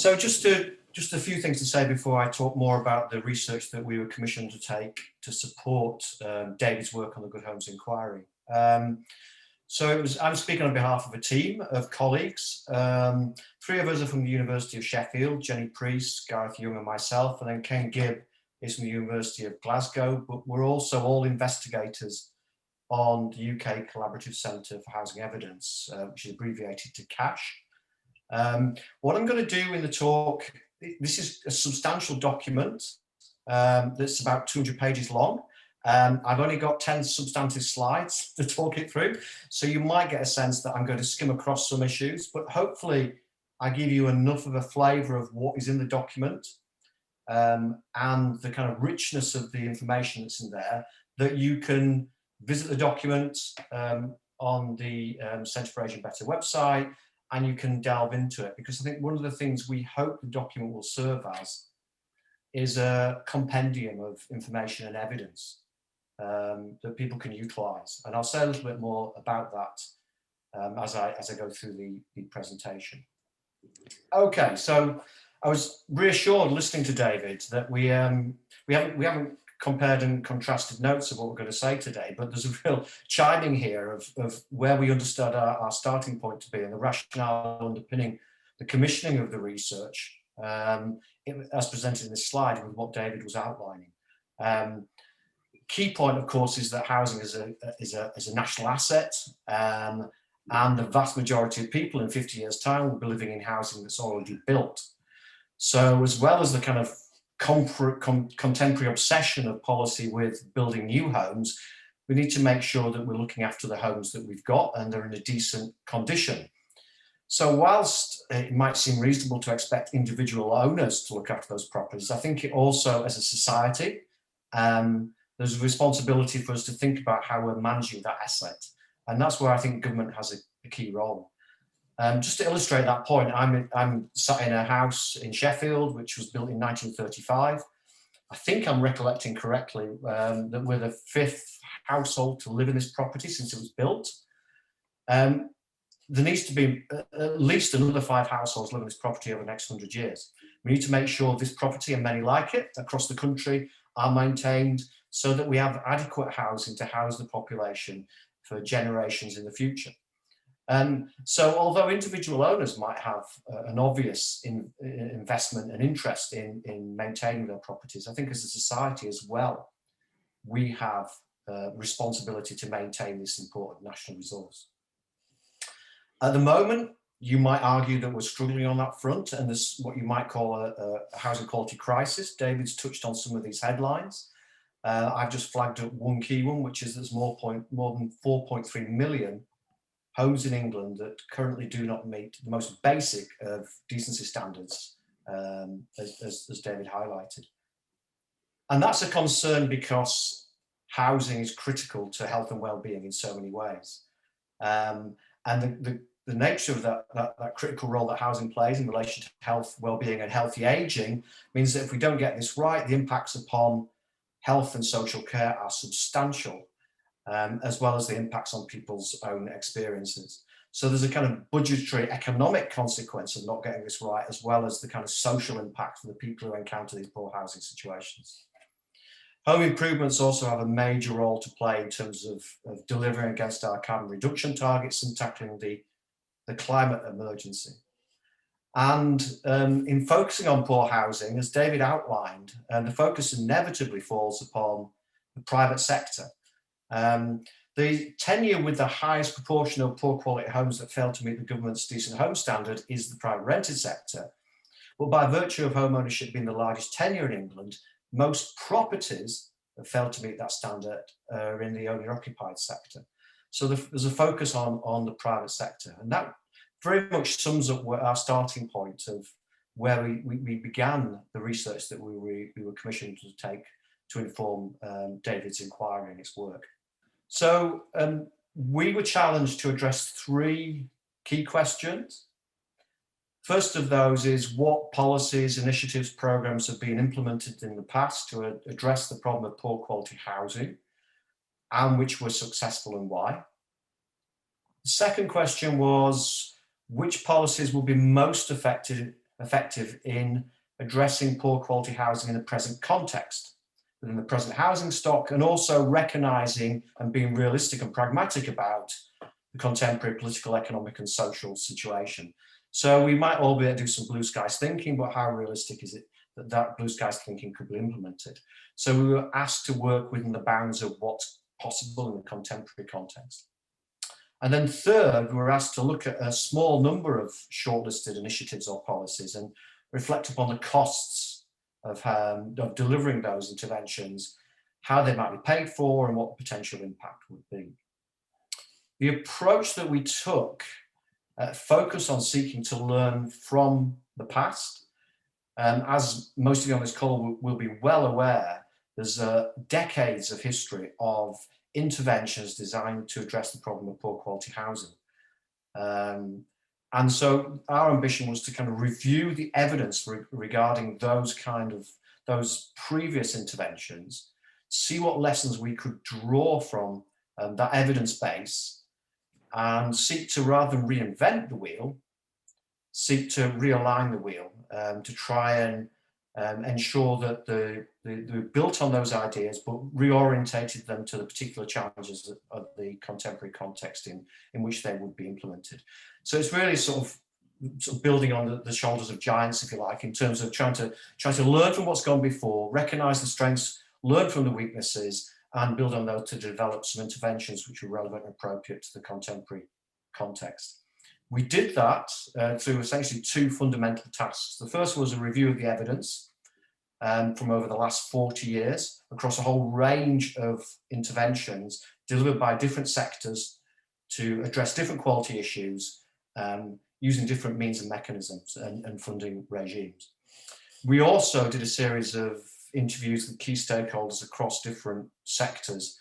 So just a few things to say before I talk more about the research that we were commissioned to take to support David's work on the Good Homes Inquiry. I'm speaking on behalf of a team of colleagues. Three of us are from the University of Sheffield, Jenny Priest, Gareth Young and myself, and then Ken Gibb is from the University of Glasgow, but we're also all investigators on the UK Collaborative Centre for Housing Evidence, which is abbreviated to CaCHE. What I'm going to do in the talk, this is a substantial document that's about 200 pages long. I've only got 10 substantive slides to talk it through, so you might get a sense that I'm going to skim across some issues, but hopefully I give you enough of a flavour of what is in the document and the kind of richness of the information that's in there, that you can visit the document on the Centre for Aging Better website, and you can delve into it, because I think one of the things we hope the document will serve as is a compendium of information and evidence that people can utilise. And I'll say a little bit more about that as I go through the presentation. Okay, so I was reassured listening to David that we haven't compared and contrasted notes of what we're going to say today, but there's a real chiming here of where we understood our starting point to be and the rationale underpinning the commissioning of the research as presented in this slide with what David was outlining. Key point, of course, is that housing is a national asset, and the vast majority of people in 50 years' time will be living in housing that's already built. So as well as the kind of contemporary obsession of policy with building new homes, we need to make sure that we're looking after the homes that we've got and they're in a decent condition. So whilst it might seem reasonable to expect individual owners to look after those properties, I think it also, as a society, there's a responsibility for us to think about how we're managing that asset. And that's where I think government has a key role. Just to illustrate that point, I'm sat in a house in Sheffield, which was built in 1935. I think I'm recollecting correctly that we're the 5th household to live in this property since it was built. There needs to be at least another 5 households living in this property over the next 100 years. We need to make sure this property, and many like it across the country, are maintained so that we have adequate housing to house the population for generations in the future. So although individual owners might have an obvious investment and interest in maintaining their properties, I think as a society as well, we have responsibility to maintain this important national resource. At the moment, you might argue that we're struggling on that front, and there's what you might call a housing quality crisis. David's touched on some of these headlines. I've just flagged up one key one, which is there's more than 4.3 million homes in England that currently do not meet the most basic of decency standards, as David highlighted. And that's a concern because housing is critical to health and well-being in so many ways. And the nature of that critical role that housing plays in relation to health, well-being and healthy ageing means that if we don't get this right, the impacts upon health and social care are substantial, as well as the impacts on people's own experiences. So there's a kind of budgetary economic consequence of not getting this right, as well as the kind of social impact for the people who encounter these poor housing situations. Home improvements also have a major role to play in terms of delivering against our carbon reduction targets and tackling the climate emergency. And in focusing on poor housing, as David outlined, the focus inevitably falls upon the private sector. The tenure with the highest proportion of poor quality homes that fail to meet the government's decent home standard is the private rented sector. But by virtue of home ownership being the largest tenure in England, most properties that fail to meet that standard are in the owner occupied sector. So there's a focus on the private sector, and that very much sums up our starting point of where we began the research that we were commissioned to take to inform David's inquiry and its work. So we were challenged to address 3 key questions. First of those is what policies, initiatives, programs have been implemented in the past to address the problem of poor quality housing, and which were successful and why. The second question was which policies will be most effective effective in addressing poor quality housing in the present context, within the present housing stock, and also recognising and being realistic and pragmatic about the contemporary political, economic and social situation. So we might all be able to do some blue skies thinking, but how realistic is it that that blue skies thinking could be implemented? So we were asked to work within the bounds of what's possible in the contemporary context. And then third, we were asked to look at a small number of shortlisted initiatives or policies and reflect upon the costs of delivering those interventions, how they might be paid for and what the potential impact would be. The approach that we took focused on seeking to learn from the past. As most of you on this call will be well aware, there's decades of history of interventions designed to address the problem of poor quality housing. And so our ambition was to kind of review the evidence regarding those previous interventions, see what lessons we could draw from that evidence base, and seek to, rather than reinvent the wheel, seek to realign the wheel to try and ensure that they built on those ideas, but reorientated them to the particular challenges of the contemporary context in which they would be implemented. So it's really sort of building on the shoulders of giants, if you like, in terms of trying to learn from what's gone before, recognise the strengths, learn from the weaknesses, and build on those to develop some interventions which are relevant and appropriate to the contemporary context. We did that through essentially two fundamental tasks. The first was a review of the evidence from over the last 40 years across a whole range of interventions delivered by different sectors to address different quality issues using different means and mechanisms and funding regimes. We also did a series of interviews with key stakeholders across different sectors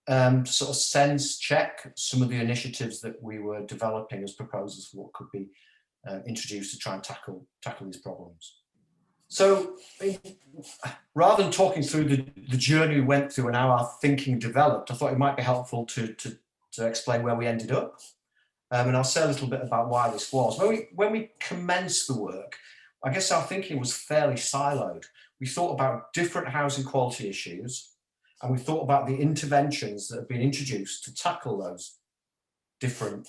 to sort of sense check some of the initiatives that we were developing as proposals for what could be introduced to try and tackle these problems. So rather than talking through the journey we went through and how our thinking developed, I thought it might be helpful to explain where we ended up. And I'll say a little bit about why this was. When we commenced the work, I guess our thinking was fairly siloed. We thought about different housing quality issues, and we thought about the interventions that have been introduced to tackle those different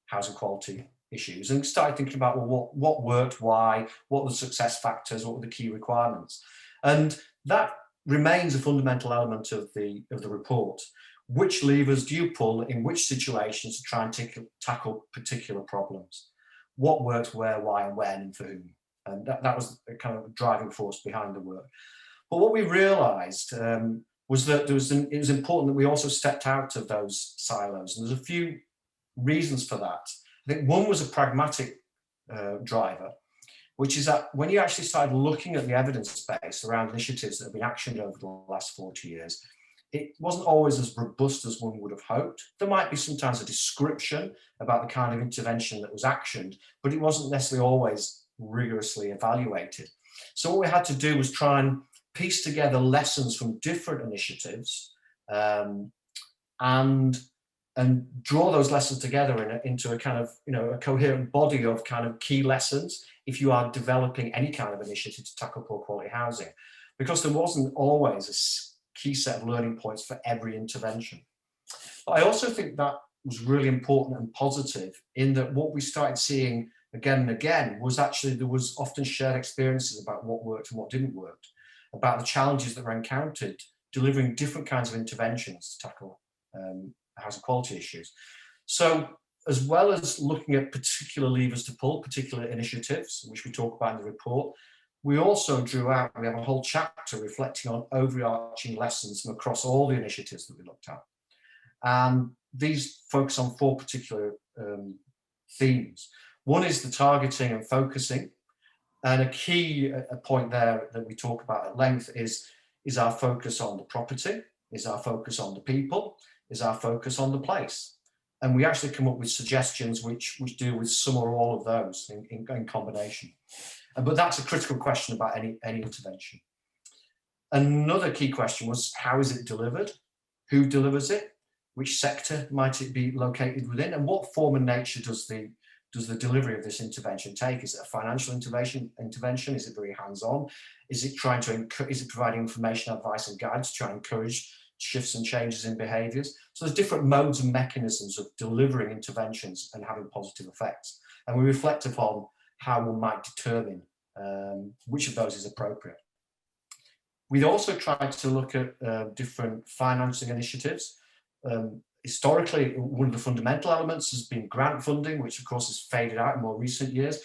housing quality issues, and started thinking about, well, what worked, why, what were the success factors, what were the key requirements. And that remains a fundamental element of the report. Which levers do you pull in which situations to try and tackle particular problems? What works where, why, and when, and for whom? And that was the kind of driving force behind the work. But what we realised was that it was important that we also stepped out of those silos. And there's a few reasons for that. I think one was a pragmatic driver, which is that when you actually started looking at the evidence base around initiatives that have been actioned over the last 40 years, it wasn't always as robust as one would have hoped. There might be sometimes a description about the kind of intervention that was actioned, but it wasn't necessarily always rigorously evaluated. So what we had to do was try and piece together lessons from different initiatives and draw those lessons together into a kind of, a coherent body of kind of key lessons if you are developing any kind of initiative to tackle poor quality housing, because there wasn't always a key set of learning points for every intervention. But I also think that was really important and positive in that what we started seeing again and again was actually there was often shared experiences about what worked and what didn't work, about the challenges that were encountered delivering different kinds of interventions to tackle housing quality issues. So as well as looking at particular levers to pull, particular initiatives, which we talk about in the report, we also drew out, we have a whole chapter reflecting on overarching lessons from across all the initiatives that we looked at. And these focus on four particular themes. One is the targeting and focusing. And a key point there that we talk about at length is our focus on the property, is our focus on the people, is our focus on the place. And we actually come up with suggestions which deal with some or all of those in combination. But that's a critical question about any intervention. Another key question was, how is it delivered? Who delivers it? Which sector might it be located within? And what form and nature does the does the delivery of this intervention take? Is it a financial intervention? Is it very hands-on? Is it is it providing information, advice and guidance to try and encourage shifts and changes in behaviours? So there's different modes and mechanisms of delivering interventions and having positive effects. And we reflect upon how one might determine which of those is appropriate. We also tried to look at different financing initiatives. Historically, one of the fundamental elements has been grant funding, which of course has faded out in more recent years,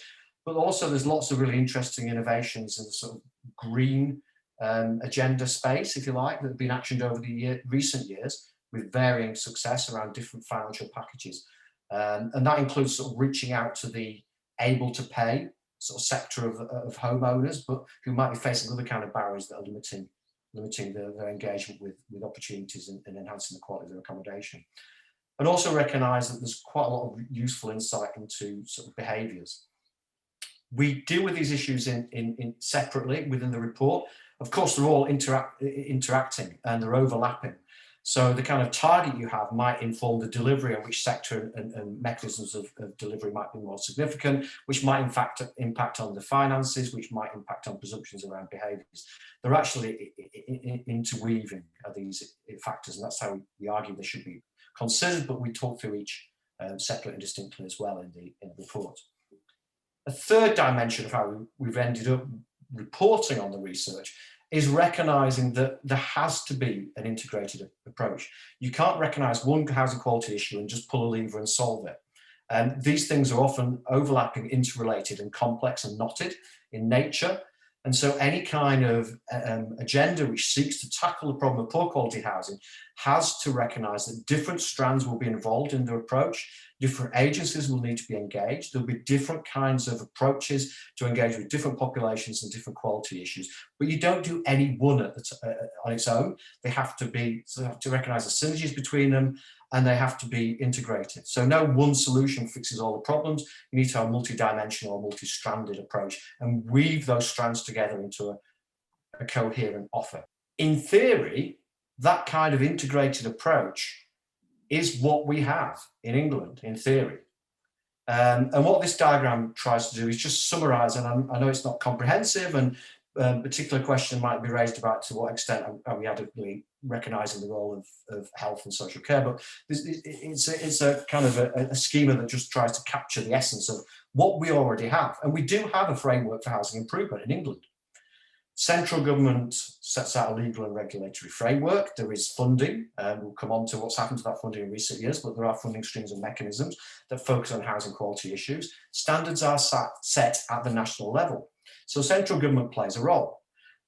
but also there's lots of really interesting innovations in the sort of green agenda space, if you like, that have been actioned over the recent years with varying success around different financial packages. And that includes sort of reaching out to the able to pay sort of sector of homeowners, but who might be facing other kind of barriers that are limiting their engagement with opportunities and enhancing the quality of their accommodation. And also recognise that there's quite a lot of useful insight into sort of behaviours. We deal with these issues in separately within the report. Of course, they're all interacting and they're overlapping. So the kind of target you have might inform the delivery, and which sector and mechanisms of delivery might be more significant, which might in fact impact on the finances, which might impact on presumptions around behaviours. They're actually interweaving these factors, and that's how we argue they should be considered, but we talk through each separately and distinctly as well in the report. A third dimension of how we've ended up reporting on the research is recognising that there has to be an integrated approach. You can't recognise one housing quality issue and just pull a lever and solve it. These things are often overlapping, interrelated and complex and knotted in nature. And so any kind of agenda which seeks to tackle the problem of poor quality housing has to recognise that different strands will be involved in the approach, different agencies will need to be engaged, there'll be different kinds of approaches to engage with different populations and different quality issues, but you don't do any one on its own. They have to recognise the synergies between them, and they have to be integrated. So no one solution fixes all the problems. You need to have a multi-dimensional or multi-stranded approach and weave those strands together into a coherent offer. In theory, that kind of integrated approach is what we have in England, in theory. And what this diagram tries to do is just summarise, and I know it's not comprehensive, and a particular question might be raised about to what extent are we adequately recognising the role of health and social care, but it's a kind of a schema that just tries to capture the essence of what we already have. And we do have a framework for housing improvement in England. Central government sets out a legal and regulatory framework. There is funding. We'll come on to what's happened to that funding in recent years, but there are funding streams and mechanisms that focus on housing quality issues. Standards are set at the national level. So central government plays a role.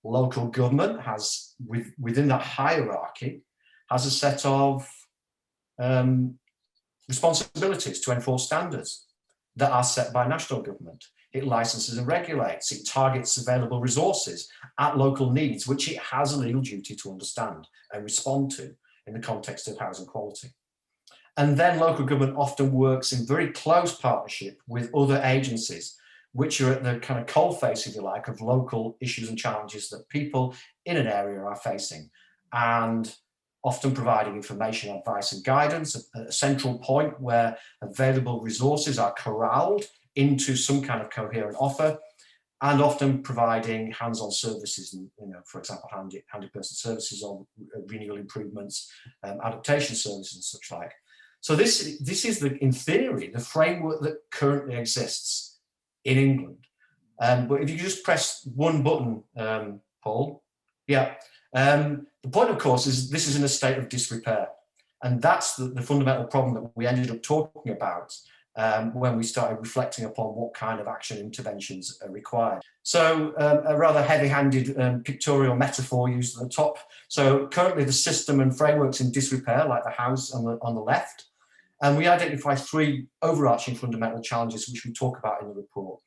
Local government has, within that hierarchy, has a set of responsibilities to enforce standards that are set by national government. It licenses and regulates. It targets available resources at local needs, which it has a legal duty to understand and respond to in the context of housing quality. And then local government often works in very close partnership with other agencies, which are at the kind of coalface, if you like, of local issues and challenges that people in an area are facing, and often providing information, advice and guidance, a central point where available resources are corralled into some kind of coherent offer, and often providing hands-on services, and, for example, handy person services or renewal improvements, adaptation services and such like. So this is, in theory, the framework that currently exists in England. But if you just press one button, Paul, yeah. The point, of course, is this is in a state of disrepair. And that's the fundamental problem that we ended up talking about when we started reflecting upon what kind of action interventions are required. So a rather heavy-handed pictorial metaphor used at the top. So currently the system and framework's in disrepair, like the house on the left. And we identify three overarching fundamental challenges which we talk about in the report.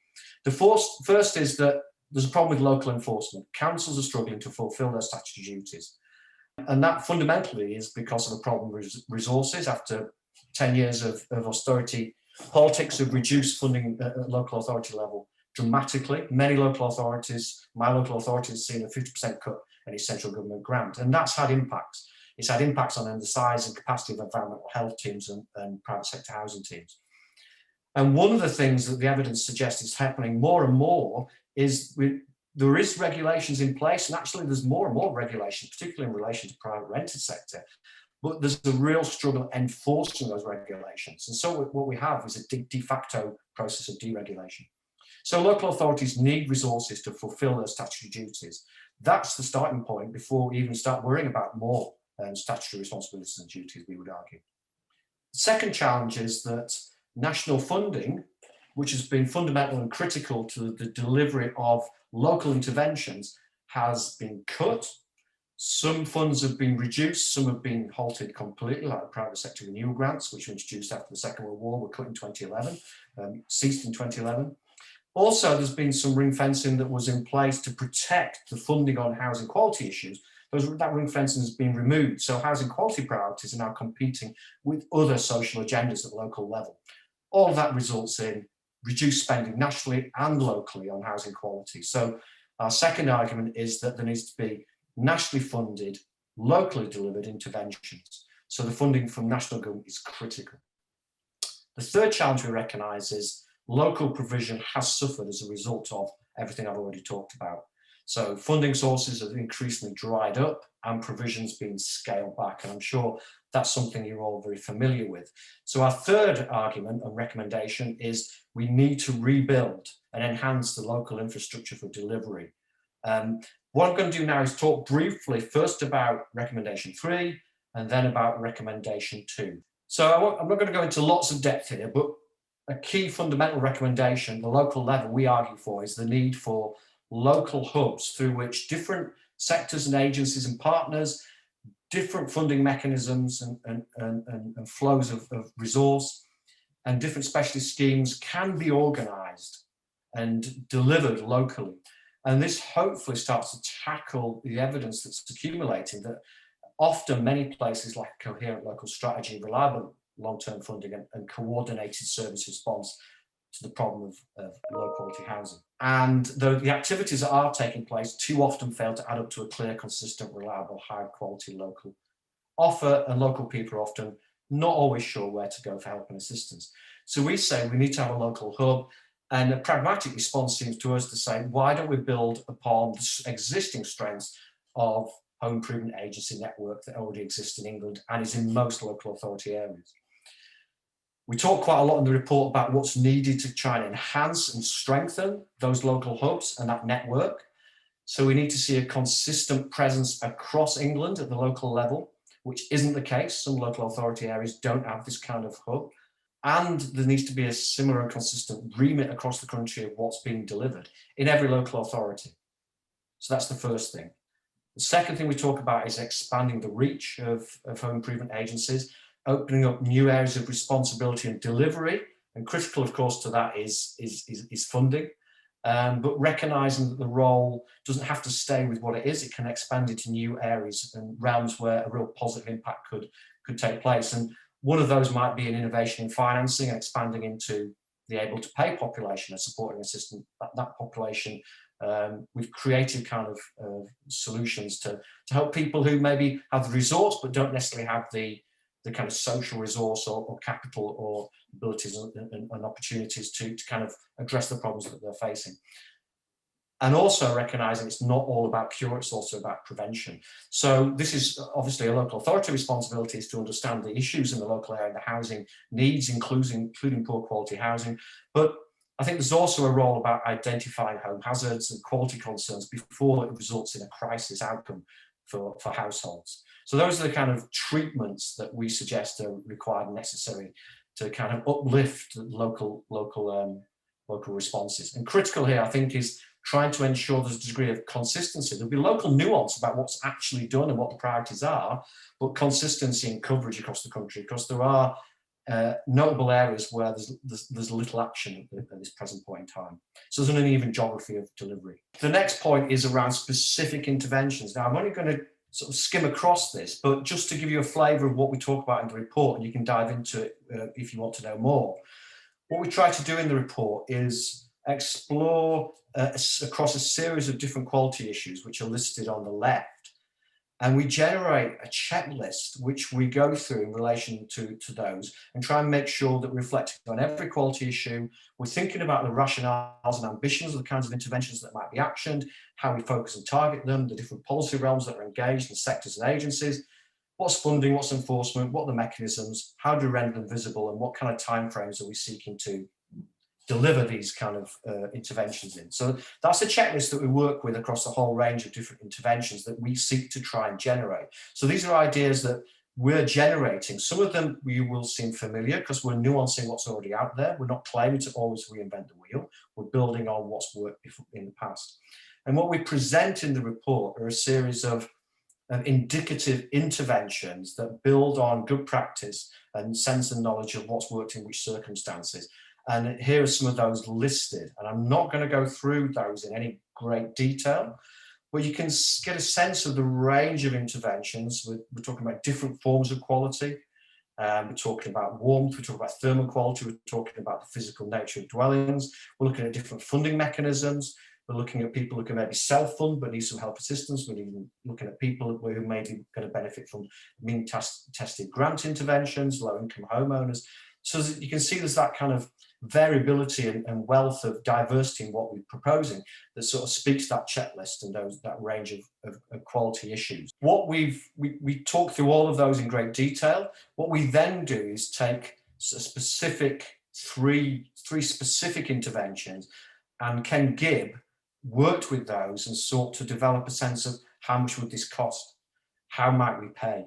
The first is that there's a problem with local enforcement. Councils are struggling to fulfil their statutory duties. And that fundamentally is because of the problem with resources. After 10 years of austerity, politics have reduced funding at local authority level dramatically. Many local authorities, my local authority has seen a 50% cut in its central government grant, and that's had impacts. It's had impacts on the size and capacity of environmental health teams and private sector housing teams. And one of the things that the evidence suggests is happening more and more is there is regulations in place, and actually there's more and more regulation, particularly in relation to private rented sector, but there's a real struggle enforcing those regulations. And so what we have is a de facto process of deregulation. So local authorities need resources to fulfill their statutory duties. That's the starting point before we even start worrying about more statutory responsibilities and duties, we would argue. The second challenge is that national funding, which has been fundamental and critical to the delivery of local interventions, has been cut. Some funds have been reduced, some have been halted completely, like the private sector renewal grants, which were introduced after the Second World War, were cut in 2011, ceased in 2011. Also, there's been some ring fencing that was in place to protect the funding on housing quality issues. That ring fencing has been removed, so housing quality priorities are now competing with other social agendas at the local level. All of that results in reduced spending nationally and locally on housing quality. So our second argument is that there needs to be nationally funded, locally delivered interventions. So the funding from national government is critical. The third challenge we recognise is local provision has suffered as a result of everything I've already talked about. So funding sources have increasingly dried up and provisions being scaled back. And I'm sure that's something you're all very familiar with. So our third argument and recommendation is we need to rebuild and enhance the local infrastructure for delivery. What I'm going to do now is talk briefly first about recommendation 3 and then about recommendation 2. So I'm not going to go into lots of depth here, but a key fundamental recommendation at the local level we argue for is the need for local hubs through which different sectors and agencies and partners, different funding mechanisms and flows of resource and different specialist schemes can be organised and delivered locally. And this hopefully starts to tackle the evidence that's accumulating that often many places lack a coherent local strategy, reliable long-term funding and coordinated service response to the problem of low-quality housing. And the activities that are taking place too often fail to add up to a clear, consistent, reliable, high-quality local offer, and local people are often not always sure where to go for help and assistance. So we say we need to have a local hub, and a pragmatic response seems to us to say, why don't we build upon the existing strengths of home improvement agency network that already exists in England and is in most local authority areas. We talk quite a lot in the report about what's needed to try and enhance and strengthen those local hubs and that network. So we need to see a consistent presence across England at the local level, which isn't the case. Some local authority areas don't have this kind of hub. And there needs to be a similar and consistent remit across the country of what's being delivered in every local authority. So that's the first thing. The second thing we talk about is expanding the reach of home improvement agencies, opening up new areas of responsibility and delivery. And critical, of course, to that is funding. But recognising that the role doesn't have to stay with what it is, it can expand into new areas and realms where a real positive impact could take place. And one of those might be an innovation in financing and expanding into the able to pay population and supporting assistant that population with creative kind of solutions to help people who maybe have the resource but don't necessarily have the kind of social resource or capital or abilities and opportunities to kind of address the problems that they're facing. And also recognising it's not all about cure, it's also about prevention. So this is obviously a local authority responsibility, is to understand the issues in the local area, the housing needs, including poor quality housing. But I think there's also a role about identifying home hazards and quality concerns before it results in a crisis outcome for households. So those are the kind of treatments that we suggest are required and necessary to kind of uplift local responses. And critical here, I think, is trying to ensure there's a degree of consistency. There'll be local nuance about what's actually done and what the priorities are, but consistency and coverage across the country, because there are notable areas where there's little action at this present point in time. So there's an uneven geography of delivery. The next point is around specific interventions. Now, I'm only going to sort of skim across this, but just to give you a flavour of what we talk about in the report, and you can dive into it if you want to know more. What we try to do in the report is explore across a series of different quality issues, which are listed on the left, And we generate a checklist which we go through in relation to those and try and make sure that we're reflecting on every quality issue. We're thinking about the rationales and ambitions of the kinds of interventions that might be actioned, how we focus and target them, the different policy realms that are engaged, and sectors and agencies, what's funding, what's enforcement, what are the mechanisms, how do we render them visible, and what kind of timeframes are we seeking to deliver these kind of interventions in. So that's a checklist that we work with across the whole range of different interventions that we seek to try and generate. So these are ideas that we're generating. Some of them you will seem familiar because we're nuancing what's already out there. We're not claiming to always reinvent the wheel. We're building on what's worked in the past. And what we present in the report are a series of indicative interventions that build on good practice and sense and knowledge of what's worked in which circumstances. And here are some of those listed. And I'm not going to go through those in any great detail, but you can get a sense of the range of interventions. We're talking about different forms of quality. We're talking about warmth, we're talking about thermal quality, we're talking about the physical nature of dwellings. We're looking at different funding mechanisms. We're looking at people who can maybe self-fund but need some help assistance. We're even looking at people who may be going to benefit from mean-tested grant interventions, low-income homeowners. So you can see there's that kind of variability and wealth of diversity in what we're proposing that sort of speaks to that checklist and that range of quality issues. What we talk through all of those in great detail. What we then do is take a specific three specific interventions, and Ken Gibb worked with those and sought to develop a sense of how much would this cost, how might we pay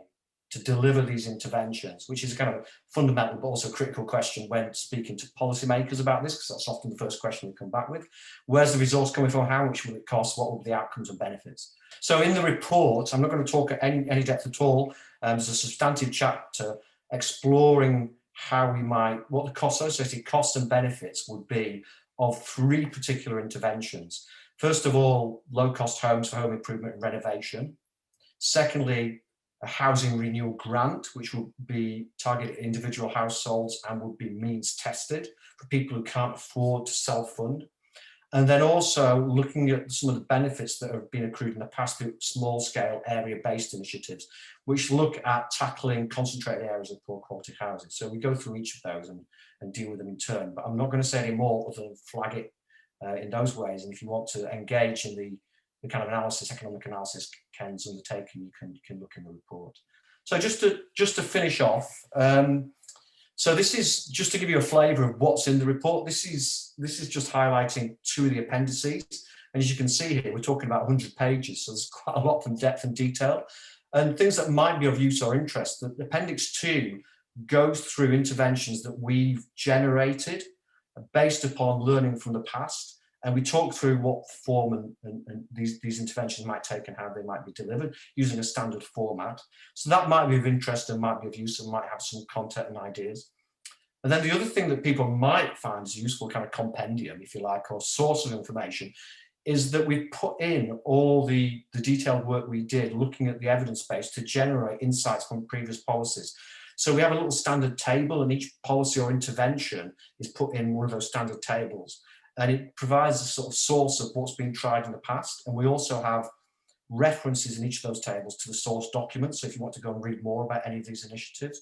to deliver these interventions, which is a kind of fundamental but also critical question when speaking to policymakers about this, because that's often the first question we come back with. Where's the resource coming from? How much will it cost? What will be the outcomes and benefits? So in the report, I'm not going to talk at any depth at all. There's a substantive chapter exploring how we might, what the associated costs and benefits would be of three particular interventions. First of all, low-cost homes for home improvement and renovation. Secondly, a housing renewal grant, which will be targeted at individual households and will be means tested for people who can't afford to self-fund. And then also looking at some of the benefits that have been accrued in the past through small-scale area-based initiatives, which look at tackling concentrated areas of poor quality housing. So we go through each of those and deal with them in turn. But I'm not going to say any more other than flag it in those ways. And if you want to engage in the kind of analysis, economic analysis Ken's undertaken, you can look in the report. So just to finish off, so this is just to give you a flavour of what's in the report. This is just highlighting two of the appendices, and as you can see here, we're talking about 100 pages, so there's quite a lot of depth and detail, and things that might be of use or interest. The Appendix 2 goes through interventions that we've generated based upon learning from the past. And we talk through what form and these interventions might take and how they might be delivered using a standard format. So that might be of interest and might be of use and might have some content and ideas. And then the other thing that people might find is useful, kind of compendium, if you like, or source of information, is that we put in all the detailed work we did looking at the evidence base to generate insights from previous policies. So we have a little standard table, and each policy or intervention is put in one of those standard tables. And it provides a sort of source of what's been tried in the past. And we also have references in each of those tables to the source documents. So if you want to go and read more about any of these initiatives.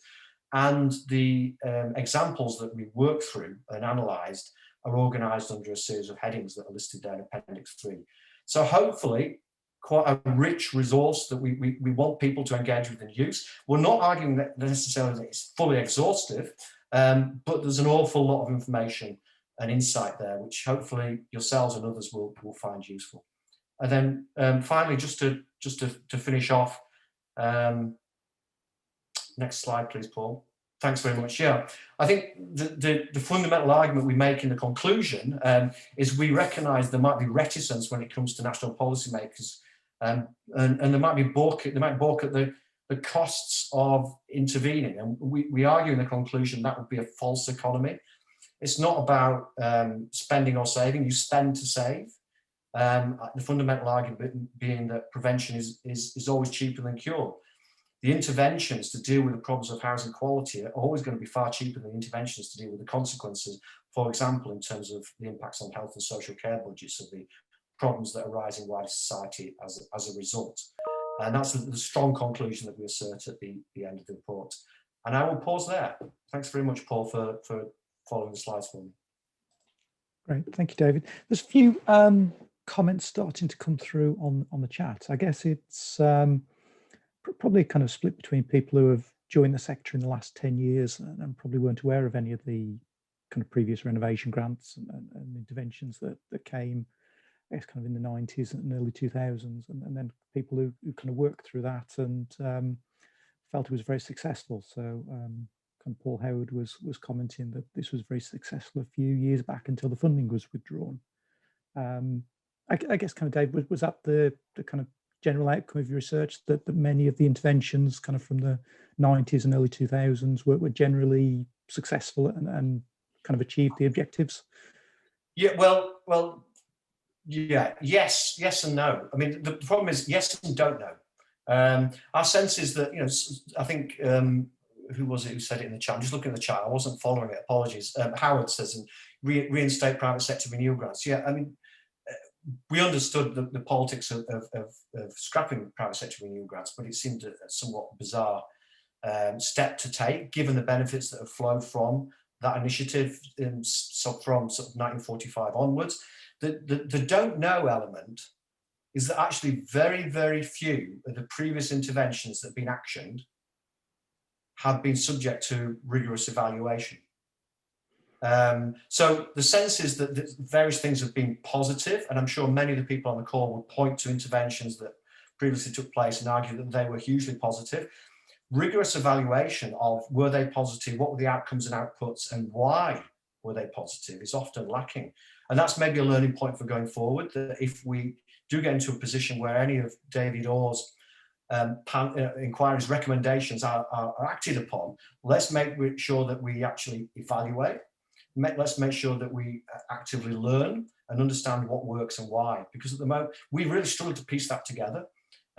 And the examples that we worked through and analysed are organised under a series of headings that are listed there in Appendix 3. So hopefully quite a rich resource that we want people to engage with and use. We're not arguing that necessarily that it's fully exhaustive, but there's an awful lot of information and insight there, which hopefully yourselves and others will find useful. And then finally, just to finish off, next slide, please, Paul. Thanks very much. Yeah, I think the fundamental argument we make in the conclusion is we recognise there might be reticence when it comes to national policymakers, and there might balk at the costs of intervening. And we argue in the conclusion that would be a false economy. It's not about spending or saving. You spend to save. The fundamental argument being that prevention is always cheaper than cure. The interventions to deal with the problems of housing quality are always going to be far cheaper than the interventions to deal with the consequences, for example, in terms of the impacts on health and social care budgets of the problems that arise in wider society as a result. And that's the strong conclusion that we assert at the end of the report. And I will pause there. Thanks very much, Paul, for following the slides for me. Great, thank you, David. There's a few comments starting to come through on the chat. I guess it's probably kind of split between people who have joined the sector in the last 10 years and probably weren't aware of any of the kind of previous renovation grants and interventions that came, I guess, kind of in the 90s and early 2000s, and then people who kind of worked through that and felt it was very successful. So kind of Paul Howard was commenting that this was very successful a few years back until the funding was withdrawn. I guess kind of, Dave, was that the kind of general outcome of your research, that many of the interventions kind of from the 90s and early 2000s were generally successful and kind of achieved the objectives? Yeah, well, yeah, yes and no. I mean, the problem is yes and don't know. Our sense is that, you know, I think, who was it who said it in the chat? I'm just looking at the chat. I wasn't following it. Apologies. Howard says, and reinstate private sector renewal grants. Yeah, I mean, we understood the politics of scrapping private sector renewal grants, but it seemed a somewhat bizarre step to take, given the benefits that have flowed from that initiative from sort of 1945 onwards. The don't know element is that actually very, very few of the previous interventions that have been actioned have been subject to rigorous evaluation. So the sense is that various things have been positive, and I'm sure many of the people on the call will point to interventions that previously took place and argue that they were hugely positive. Rigorous evaluation of were they positive, what were the outcomes and outputs, and why were they positive is often lacking. And that's maybe a learning point for going forward, that if we do get into a position where any of David Orr's inquiries, recommendations are acted upon, let's make sure that we actually evaluate. Let's make sure that we actively learn and understand what works and why, because at the moment we really struggle to piece that together.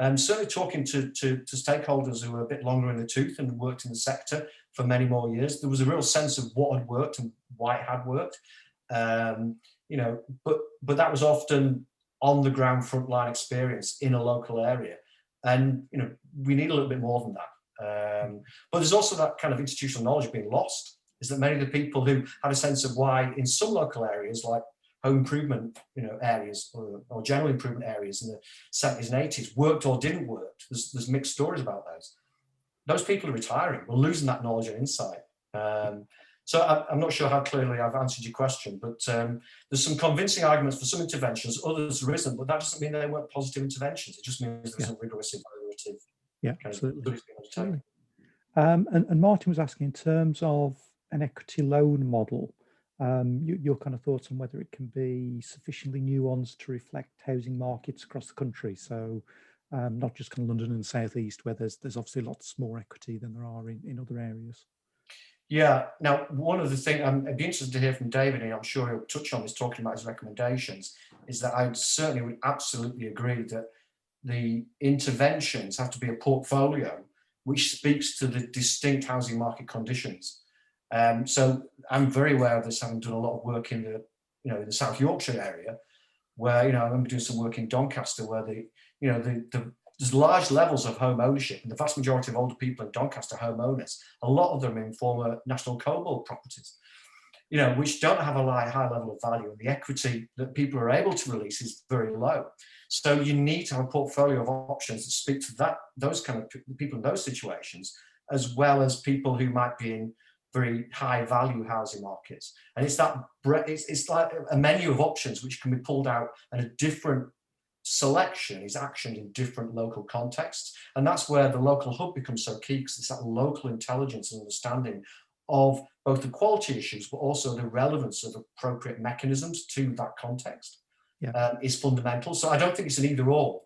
Certainly talking to stakeholders who are a bit longer in the tooth and worked in the sector for many more years, there was a real sense of what had worked and why it had worked. You know, but that was often on the ground frontline experience in a local area, and you know, we need a little bit more than that. But there's also that kind of institutional knowledge being lost. Is that many of the people who had a sense of why in some local areas, like home improvement, you know, areas or general improvement areas in the 70s and 80s, worked or didn't work. There's mixed stories about those. Those people are retiring. We're losing that knowledge and insight. So I'm not sure how clearly I've answered your question, but there's some convincing arguments for some interventions, others there isn't, but that doesn't mean they weren't positive interventions. It just means there's a rigorous evaluative. Yeah, absolutely. And Martin was asking, in terms of an equity loan model, your kind of thoughts on whether it can be sufficiently nuanced to reflect housing markets across the country. So not just kind of London and the South East, where there's obviously lots more equity than there are in other areas. Yeah, now one of the things I'd be interested to hear from David, and I'm sure he'll touch on this talking about his recommendations, is that I certainly would absolutely agree that the interventions have to be a portfolio which speaks to the distinct housing market conditions. So I'm very aware of this, having done a lot of work in the South Yorkshire area, where I remember doing some work in Doncaster, where there's large levels of home ownership, and the vast majority of older people in Doncaster are homeowners. A lot of them in former National Coal properties, which don't have a high level of value, and the equity that people are able to release is very low. So you need to have a portfolio of options that speak to those kind of people in those situations, as well as people who might be in very high value housing markets. And it's like a menu of options which can be pulled out, and a different selection is actioned in different local contexts. And that's where the local hub becomes so key, because it's that local intelligence and understanding of both the quality issues, but also the relevance of appropriate mechanisms to that context is fundamental. So I don't think it's an either or.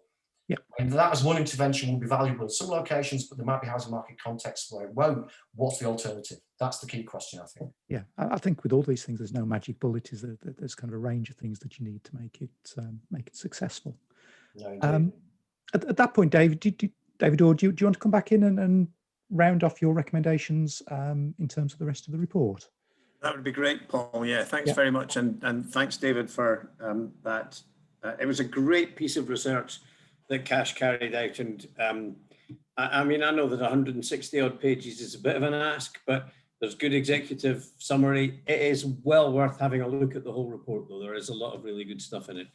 Yeah. And that as one intervention will be valuable in some locations, but there might be housing market contexts where it won't. What's the alternative? That's the key question, I think. Yeah, I think with all these things, there's no magic bullet. There's kind of a range of things that you need to make it successful. No, at that point, David, Orr, do you want to come back in and round off your recommendations in terms of the rest of the report? That would be great, Paul. Yeah, thanks very much, and thanks, David, for that. It was a great piece of research. that CaCHE carried out. And I mean, I know that 160 odd pages is a bit of an ask, but there's good executive summary. It is well worth having a look at the whole report, though. There is a lot of really good stuff in it.